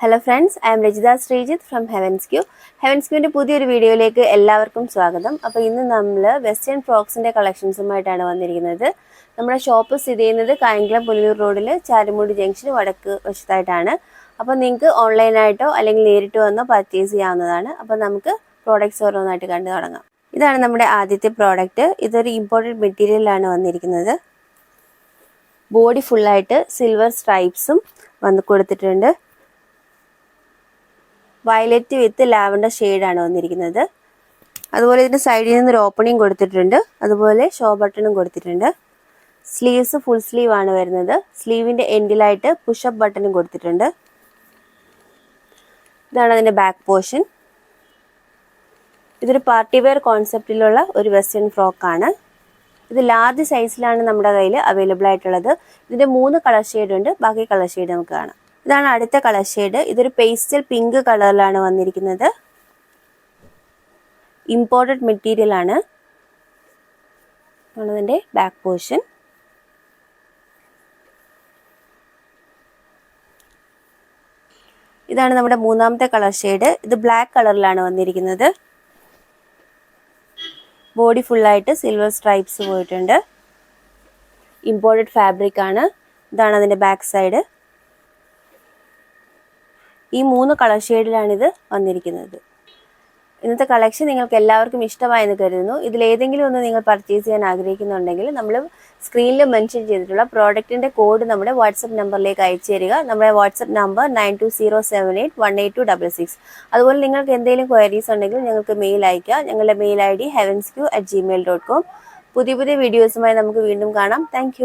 Hello friends, I am Rajita Srijith from Heavens Q. Heavens Qന്റെ പുതിയൊരു വീഡിയോയിലേക്ക് എല്ലാവർക്കും സ്വാഗതം. അപ്പോൾ ഇന്ന് നമ്മൾ വെസ്റ്റേൺ ഫ്രോക്സിന്റെ കളക്ഷൻസുമായിട്ടാണ് വന്നിരിക്കുന്നത്. നമ്മുടെ ഷോപ്പ് സ്ഥിതി ചെയ്യുന്നത് കായംകുളം പുനലൂർ റോഡിൽ ചാരുമൂട് ജംഗ്ഷൻ വടക്ക് വശത്തായിട്ടാണ്. അപ്പോൾ നിങ്ങൾക്ക് ഓൺലൈനായിട്ടോ അല്ലെങ്കിൽ നേരിട്ട് വന്നോ പർച്ചേസ് ചെയ്യാവുന്നതാണ്. അപ്പോൾ നമുക്ക് പ്രോഡക്റ്റ്സ് ഓരോന്നായിട്ട് കണ്ടു തുടങ്ങാം. ഇതാണ് നമ്മുടെ ആദ്യത്തെ പ്രോഡക്റ്റ്. ഇതൊരു ഇമ്പോർട്ടഡ് മെറ്റീരിയലാണ് വന്നിരിക്കുന്നത്. ബോഡി ഫുള്ളായിട്ട് സിൽവർ സ്ട്രൈപ്സും വന്ന് കൊടുത്തിട്ടുണ്ട്. വയലറ്റ് വിത്ത് ലാവൻഡർ ഷെയ്ഡാണ് വന്നിരിക്കുന്നത്. അതുപോലെ ഇതിൻ്റെ സൈഡിൽ നിന്നൊരു ഓപ്പണിംഗ് കൊടുത്തിട്ടുണ്ട്. അതുപോലെ ഷോ ബട്ടണും കൊടുത്തിട്ടുണ്ട്. സ്ലീവ്സ് ഫുൾ സ്ലീവ് ആണ് വരുന്നത്. സ്ലീവിൻ്റെ എൻഡിലായിട്ട് പുഷപ്പ് ബട്ടണും കൊടുത്തിട്ടുണ്ട്. ഇതാണ് അതിൻ്റെ ബാക്ക് പോർഷൻ. ഇതൊരു പാർട്ടി വെയർ കോൺസെപ്റ്റിലുള്ള ഒരു വെസ്റ്റേൺ ഫ്രോക്കാണ്. ഇത് ലാർജ് സൈസിലാണ് നമ്മുടെ കയ്യിൽ അവൈലബിൾ ആയിട്ടുള്ളത്. ഇതിൻ്റെ 3 കളർ ഷെയ്ഡ് ഉണ്ട്. ബാക്കി കളർ ഷെയ്ഡ് നമുക്ക് കാണാം. ഇതാണ് അടുത്ത കളർ ഷെയ്ഡ്. ഇതൊരു പേസ്റ്റൽ പിങ്ക് കളറിലാണ് വന്നിരിക്കുന്നത്. ഇമ്പോർട്ടഡ് മെറ്റീരിയൽ ആണ്. ഇതിൻ്റെ ബാക്ക് പോർഷൻ. ഇതാണ് നമ്മുടെ മൂന്നാമത്തെ കളർ ഷെയ്ഡ്. ഇത് ബ്ലാക്ക് കളറിലാണ് വന്നിരിക്കുന്നത്. ബോഡി ഫുള്ളായിട്ട് സിൽവർ സ്ട്രൈപ്സ് പോയിട്ടുണ്ട്. ഇമ്പോർട്ടഡ് ഫാബ്രിക് ആണ്. ഇതാണ് അതിൻ്റെ ബാക്ക് സൈഡ്. ഈ 3 കളർ ഷെയ്ഡിലാണിത് വന്നിരിക്കുന്നത്. ഇന്നത്തെ കളക്ഷൻ നിങ്ങൾക്ക് എല്ലാവർക്കും ഇഷ്ടമായെന്ന് കരുതുന്നു. ഇതിലേതെങ്കിലും ഒന്ന് നിങ്ങൾ പർച്ചേസ് ചെയ്യാൻ ആഗ്രഹിക്കുന്നുണ്ടെങ്കിൽ നമ്മൾ സ്ക്രീനിൽ മെൻഷൻ ചെയ്തിട്ടുള്ള പ്രോഡക്റ്റിൻ്റെ കോഡ് നമ്മുടെ വാട്സപ്പ് നമ്പറിലേക്ക് അയച്ചു തരിക. നമ്മുടെ വാട്സപ്പ് നമ്പർ 9207818266. അതുപോലെ നിങ്ങൾക്ക് എന്തെങ്കിലും ക്വയറീസ് ഉണ്ടെങ്കിൽ ഞങ്ങൾക്ക് മെയിൽ അയയ്ക്കുക. ഞങ്ങളുടെ മെയിൽ ID heavensq@gmail.com. പുതിയ വീഡിയോസുമായി നമുക്ക് വീണ്ടും കാണാം. താങ്ക്